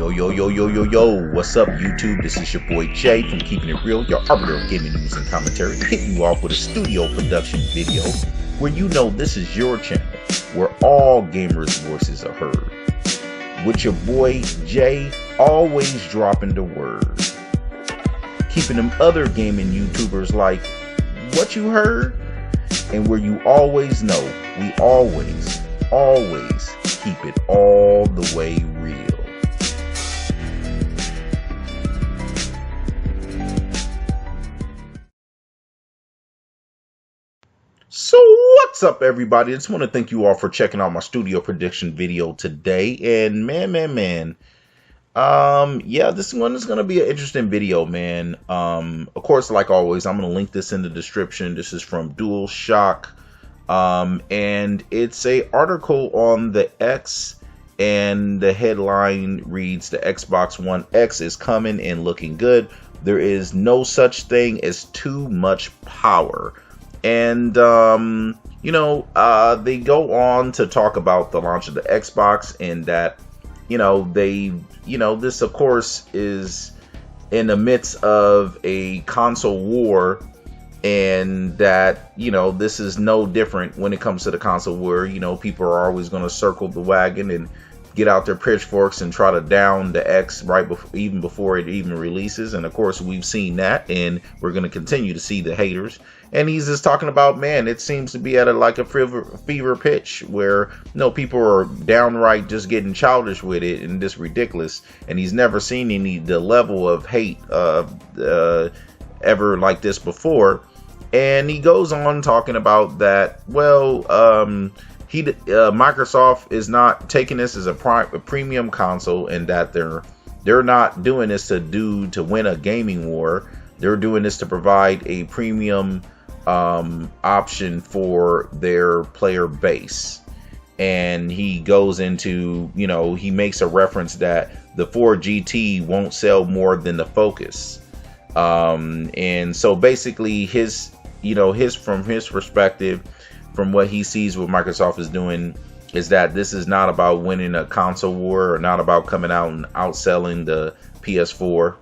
Yo, what's up, YouTube? This is your boy Jay from Keeping It Real, your arbiter of gaming news and commentary, hitting you off with a studio production video where you know this is your channel, where all gamers' voices are heard. With your boy Jay, always dropping the word. Keeping them other gaming YouTubers like, what you heard? And where you always know, we always keep it all the way real. So what's up, everybody? I just want to thank you all for checking out my studio prediction video today. And man, yeah, this one is going to be an interesting video, man. Of course, like always, I'm going to link this in the description. This is from DualShock. And it's a article on the X, and the headline reads, the Xbox One X is coming and looking good. There is no such thing as too much power. And, they go on to talk about the launch of the Xbox, and that, this of course is in the midst of a console war, and that, this is no different when it comes to the console war. People are always going to circle the wagon and get out their pitchforks and try to down the X right before it even releases. And of course, we've seen that, and we're going to continue to see the haters. And he's just talking about, man, it seems to be at a fever pitch where people are downright just getting childish with it and just ridiculous. And he's never seen the level of hate ever like this before. And he goes on talking about that, Microsoft is not taking this as a premium console, and that they're not doing this to win a gaming war. They're doing this to provide a premium option for their player base. And he goes into, he makes a reference that the Ford GT won't sell more than the Focus. And so basically from his perspective, from what he sees what Microsoft is doing, is that this is not about winning a console war, or not about coming out and outselling the PS4.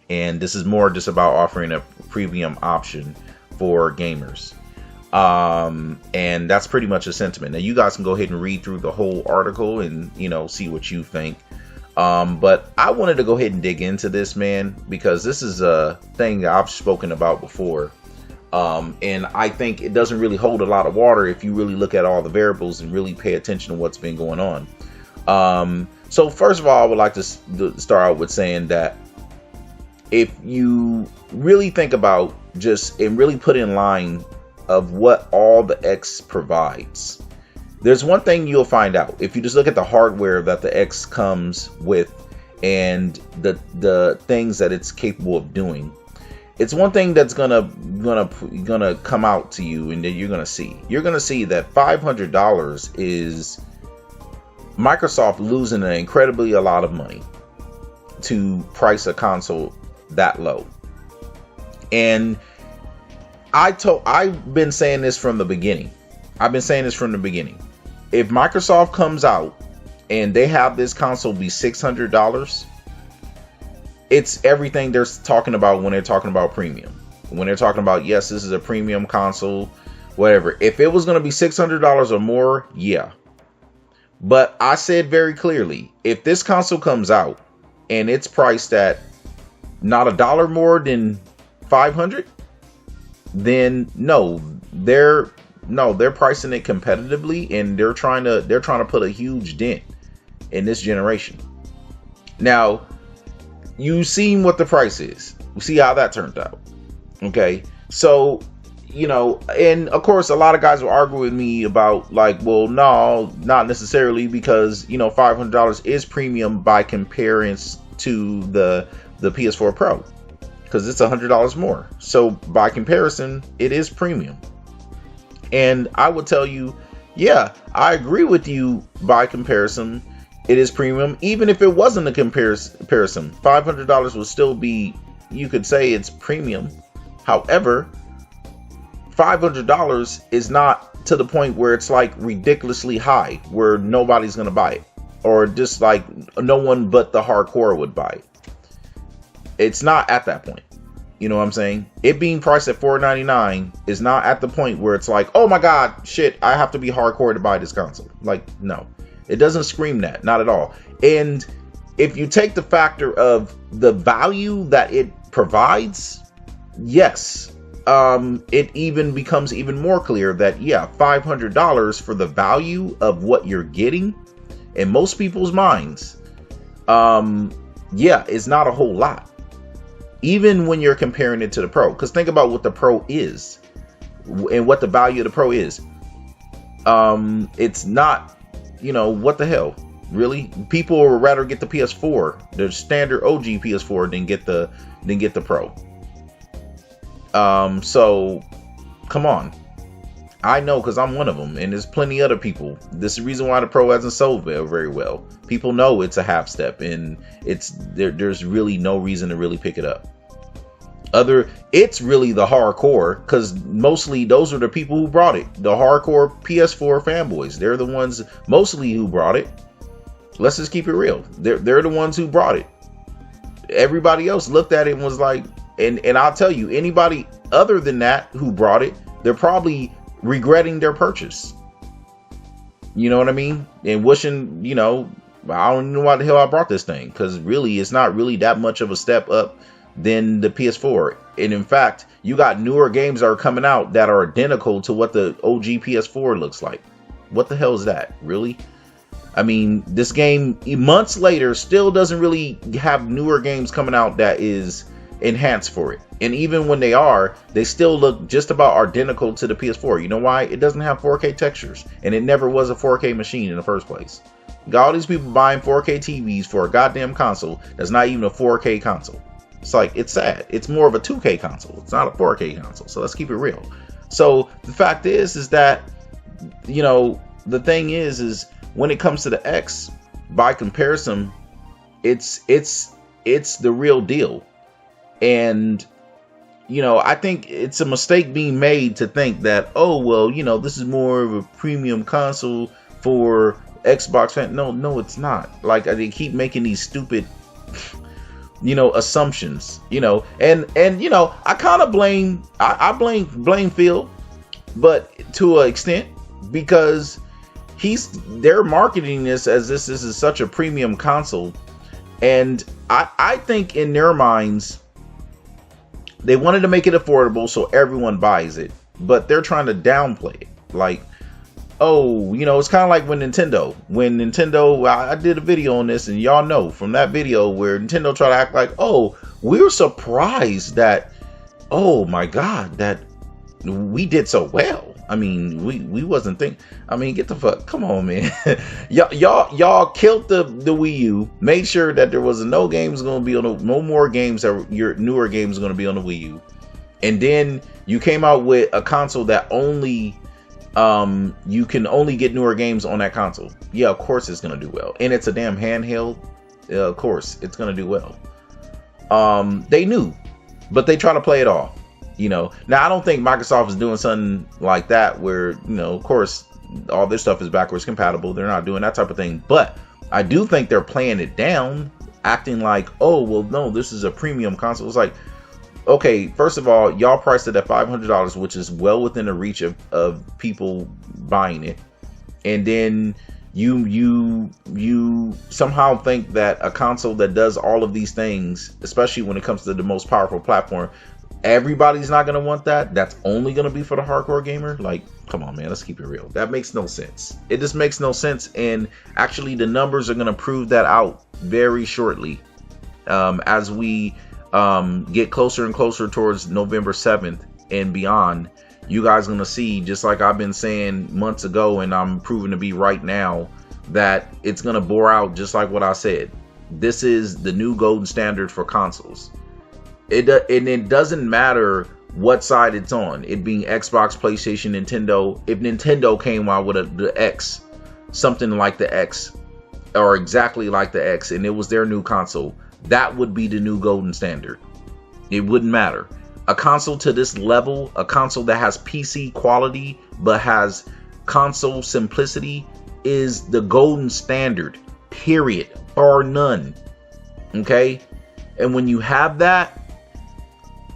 And this is more just about offering a premium option for gamers. And that's pretty much a sentiment. Now you guys can go ahead and read through the whole article and, see what you think. But I wanted to go ahead and dig into this, man, because this is a thing that I've spoken about before. And I think it doesn't really hold a lot of water if you really look at all the variables and really pay attention to what's been going on. So first of all, I would like to start out with saying that if you really think about and really put in line of what all the X provides, there's one thing you'll find out if you just look at the hardware that the X comes with and the things that it's capable of doing. It's one thing that's gonna come out to you, and then you're gonna see that $500 is Microsoft losing a lot of money to price a console that low. And I've been saying this from the beginning. If Microsoft comes out and they have this console be $600, it's everything they're talking about when they're talking about premium. When they're talking about, yes, this is a premium console, whatever. If it was going to be $600 or more, yeah. But I said very clearly, if this console comes out and it's priced at not $1 more than $500, then they're pricing it competitively, and they're trying to put a huge dent in this generation. Now, you've seen what the price is. We see how that turned out. Okay. So, and of course, a lot of guys will argue with me about well, no, not necessarily, because, $500 is premium by comparison to the PS4 Pro, because it's $100 more. So by comparison, it is premium. And I would tell you, yeah, I agree with you. By comparison, it is premium. Even if it wasn't a comparison, $500 would still be, you could say it's premium. However, $500 is not to the point where it's ridiculously high, where nobody's going to buy it. or just like no one but the hardcore would buy it. It's not at that point. You know what I'm saying? It being priced at $499 is not at the point where it's like, oh my God, shit, I have to be hardcore to buy this console. Like, no, it doesn't scream that, not at all. And if you take the factor of the value that it provides, yes, it even becomes even more clear that, yeah, $500 for the value of what you're getting in most people's minds, yeah, it's not a whole lot. Even when you're comparing it to the Pro, because think about what the Pro is and what the value of the Pro is. It's not, you know, what the hell, really? People would rather get the PS4, the standard OG PS4, than get the Pro. So come on. I know, because I'm one of them, and there's plenty other people. This is the reason why the Pro hasn't sold very well. People know it's a half step, and there's really no reason to really pick it up. It's really the hardcore, because mostly those are the people who brought it. The hardcore PS4 fanboys. They're the ones mostly who brought it. Let's just keep it real. They're the ones who brought it. Everybody else looked at it and was like, and I'll tell you, anybody other than that who brought it, they're probably regretting their purchase. You know what I mean? And wishing, you know, I don't know why the hell I brought this thing, because really it's not really that much of a step up than the PS4. And in fact, you got newer games that are coming out that are identical to what the OG PS4 looks like. What the hell is that? Really? I mean, this game months later still doesn't really have newer games coming out that is enhanced for it. And even when they are, they still look just about identical to the PS4. You know why? It doesn't have 4K textures, and it never was a 4K machine in the first place. You got all these people buying 4K TVs for a goddamn console that's not even a 4K console. It's like, it's sad. It's more of a 2K console. It's not a 4K console. So let's keep it real. So the fact is that, you know, the thing is when it comes to the X, by comparison, it's the real deal. And, you know, I think it's a mistake being made to think that, oh, well, you know, this is more of a premium console for Xbox fans. No, it's not. Like, they keep making these stupid, you know, assumptions, you know, and you know, I kind of blame Phil, but to an extent, because they're marketing this as this is such a premium console, and I think in their minds they wanted to make it affordable so everyone buys it, but they're trying to downplay it. Like, oh, you know, it's kind of like when Nintendo, I did a video on this, and y'all know from that video where Nintendo tried to act like, oh, we're surprised that, oh my God, that we did so well. I mean, we wasn't thinking. I mean, get the fuck, come on, man. y'all killed the Wii U, made sure that there was no games going to be on no more games that your newer games going to be on the Wii U, and then you came out with a console that only you can only get newer games on that console. Yeah, of course it's gonna do well, and it's a damn handheld. Of course it's gonna do well. They knew, but they try to play it off. You know, now I don't think Microsoft is doing something like that where, you know, of course all this stuff is backwards compatible. They're not doing that type of thing, but I do think they're playing it down, acting like, oh, well, no, this is a premium console. It's like, okay, first of all, y'all priced it at $500, which is well within the reach of people buying it. And then you somehow think that a console that does all of these things, especially when it comes to the most powerful platform, everybody's not going to want that. That's only going to be for the hardcore gamer. Like, come on, man, let's keep it real. That makes no sense. It just makes no sense. And actually, the numbers are going to prove that out very shortly, as we get closer and closer towards November 7th and beyond. You guys are going to see, just like I've been saying months ago, and I'm proving to be right now, that it's going to bore out just like what I said. This is the new golden standard for consoles. It doesn't matter what side it's on, it being Xbox, PlayStation, Nintendo. If Nintendo came out with the X, something like the X, or exactly like the X, and it was their new console, that would be the new golden standard. It wouldn't matter. A console to this level, a console that has PC quality but has console simplicity, is the golden standard period, bar none. Okay, and when you have that,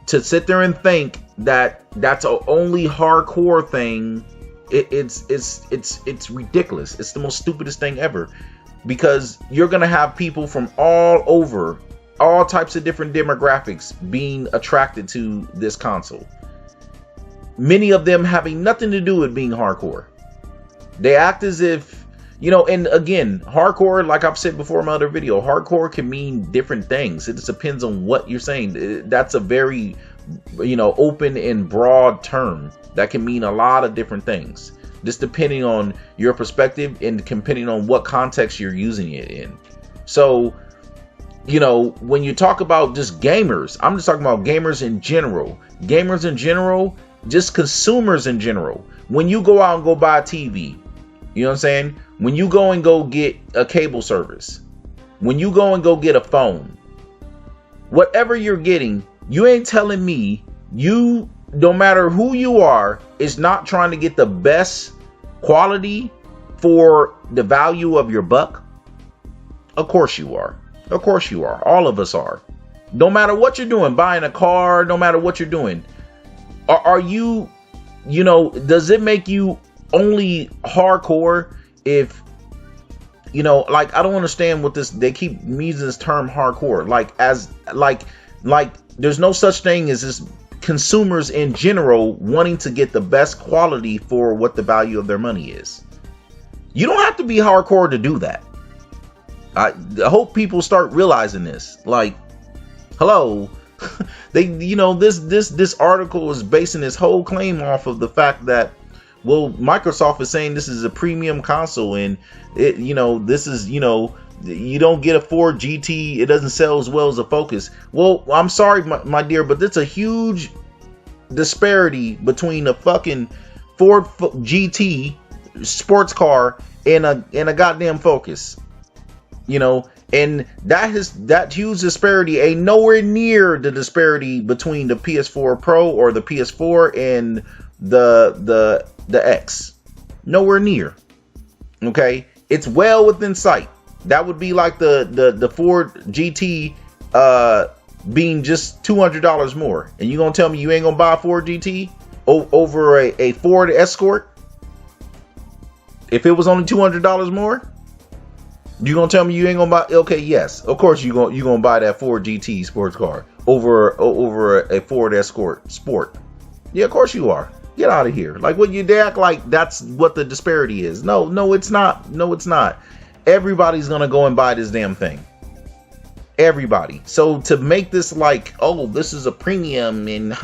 to sit there and think that that's a only hardcore thing, it's ridiculous. It's the most stupidest thing ever, because you're gonna have people from all over, all types of different demographics being attracted to this console. Many of them having nothing to do with being hardcore. They act as if, and again, hardcore, like I've said before in my other video, hardcore can mean different things. It just depends on what you're saying. That's a very, open and broad term that can mean a lot of different things, just depending on your perspective and depending on what context you're using it in. So, when you talk about just gamers, I'm just talking about gamers in general, just consumers in general. When you go out and go buy a TV, you know what I'm saying? When you go and go get a cable service, when you go and go get a phone, whatever you're getting, you ain't telling me you, no matter who you are, is not trying to get the best quality for the value of your buck. Of course you are. Of course you are. All of us are. No matter what you're doing, buying a car, no matter what you're doing, are you, does it make you only hardcore if, like, I don't understand what this, they keep using this term hardcore, like there's no such thing as this consumers in general wanting to get the best quality for what the value of their money is. You don't have to be hardcore to do that. I hope people start realizing this. Like, hello, they, this article is basing this whole claim off of the fact that, well, Microsoft is saying this is a premium console, and it, this is, you don't get a Ford GT. It doesn't sell as well as a Focus. Well, I'm sorry, my dear, but that's a huge disparity between a fucking Ford GT sports car and a goddamn Focus. And that huge disparity ain't nowhere near the disparity between the PS4 Pro or the PS4 and the X. Nowhere near. Okay, it's well within sight. That would be like the Ford GT being just $200 more, and you gonna tell me you ain't gonna buy a Ford GT over a Ford Escort if it was only $200 more? You gonna tell me you ain't gonna buy? Okay, yes, of course you gonna buy that Ford GT sports car over a Ford Escort Sport. Yeah, of course you are. Get out of here. Like, what, you act like that's what the disparity is. No, it's not. No, it's not. Everybody's gonna go and buy this damn thing. Everybody. So to make this like, oh, this is a premium and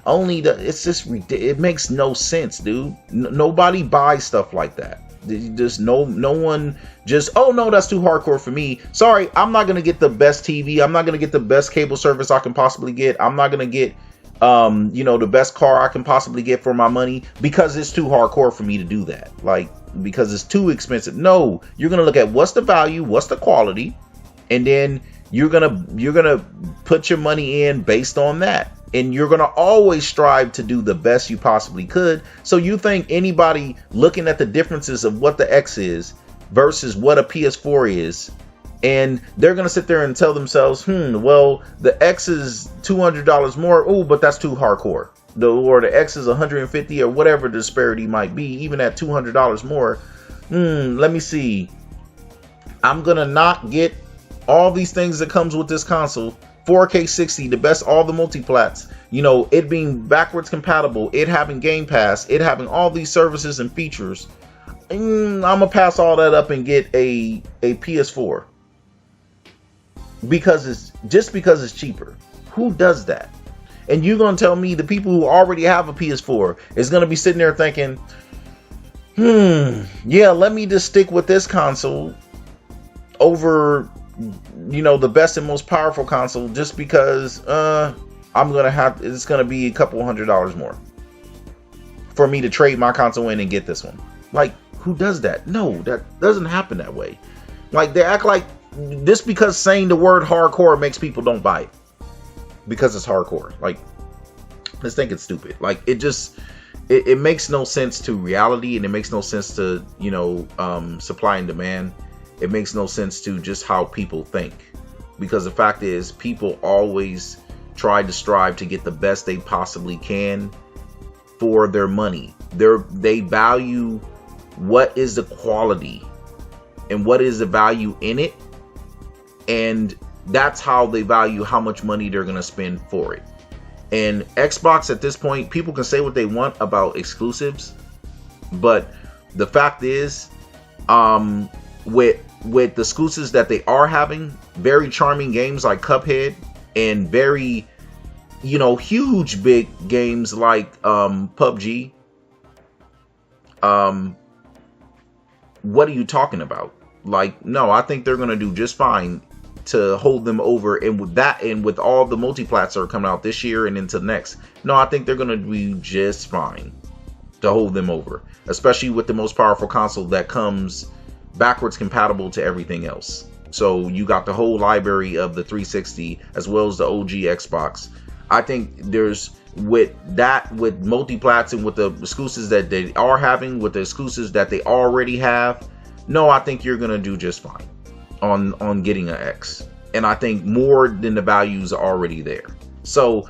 only it's just, it makes no sense, dude. Nobody buys stuff like that. Just no one just, oh no, that's too hardcore for me. Sorry, I'm not gonna get the best TV. I'm not gonna get the best cable service I can possibly get. I'm not gonna get the best car I can possibly get for my money because it's too hardcore for me to do that. Like, because it's too expensive. No, you're gonna look at what's the value, what's the quality, and then you're gonna put your money in based on that. And you're gonna always strive to do the best you possibly could. So you think anybody looking at the differences of what the X is versus what a PS4 is, and they're gonna sit there and tell themselves, well, the X is $200 more. Oh, but that's too hardcore. Or the X is $150 or whatever the disparity might be, even at $200 more. Let me see. I'm gonna not get all these things that comes with this console. 4K 60, the best, all the multiplats, it being backwards compatible, it having Game Pass, it having all these services and features. I'm gonna pass all that up and get a PS4 because it's cheaper. Who does that? And you're gonna tell me the people who already have a PS4 is gonna be sitting there thinking, yeah, let me just stick with this console over the best and most powerful console just because it's gonna be a couple $100 more for me to trade my console in and get this one. Like, who does that? No, that doesn't happen that way. Like, they act like just because saying the word hardcore makes people don't buy it because it's hardcore. Like, let's think it's stupid. Like, it makes no sense to reality, and it makes no sense to supply and demand. it makes no sense to just how people think. Because the fact is, people always try to strive to get the best they possibly can for their money. They value what is the quality and what is the value in it. And that's how they value how much money they're going to spend for it. And Xbox at this point, people can say what they want about exclusives, but the fact is, with the exclusives that they are having, very charming games like Cuphead and very, huge big games like PUBG. What are you talking about? Like, no, I think they're gonna do just fine to hold them over, and with that, and with all the multiplats that are coming out this year and into next, no, I think they're gonna be just fine to hold them over, especially with the most powerful console that comes backwards compatible to everything else. So you got the whole library of the 360 as well as the OG Xbox. I think there's, with multiplats and with the exclusives that they are having, with the exclusives that they already have, no, I think you're gonna do just fine on getting an X. And I think more than the values are already there. So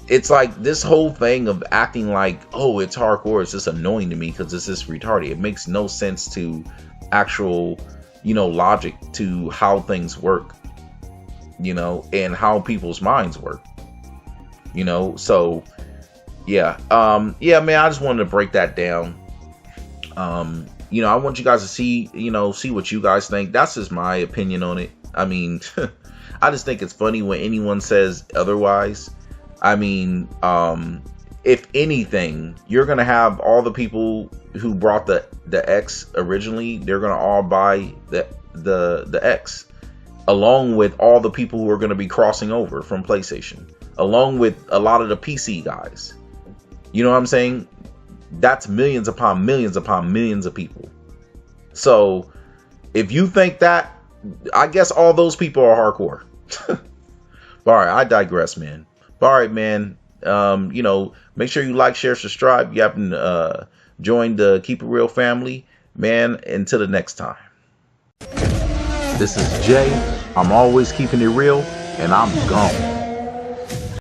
it's like this whole thing of acting like, oh, it's hardcore, it's just annoying to me because it's just retarded. It makes no sense to actual, logic to how things work, and how people's minds work, so yeah, man, I just wanted to break that down. I want you guys to see what you guys think. That's just my opinion on it. I mean, I just think it's funny when anyone says otherwise. I mean, if anything, you're gonna have all the people who brought the X originally, they're gonna all buy the X, along with all the people who are gonna be crossing over from PlayStation, along with a lot of the PC guys. You know what I'm saying? That's millions upon millions upon millions of people. So if you think that, I guess all those people are hardcore. But all right, I digress, man. But all right, man. Make sure you like, share, subscribe. You haven't joined the Keep It Real family, man. Until the next time. This is Jay. I'm always keeping it real, and I'm gone.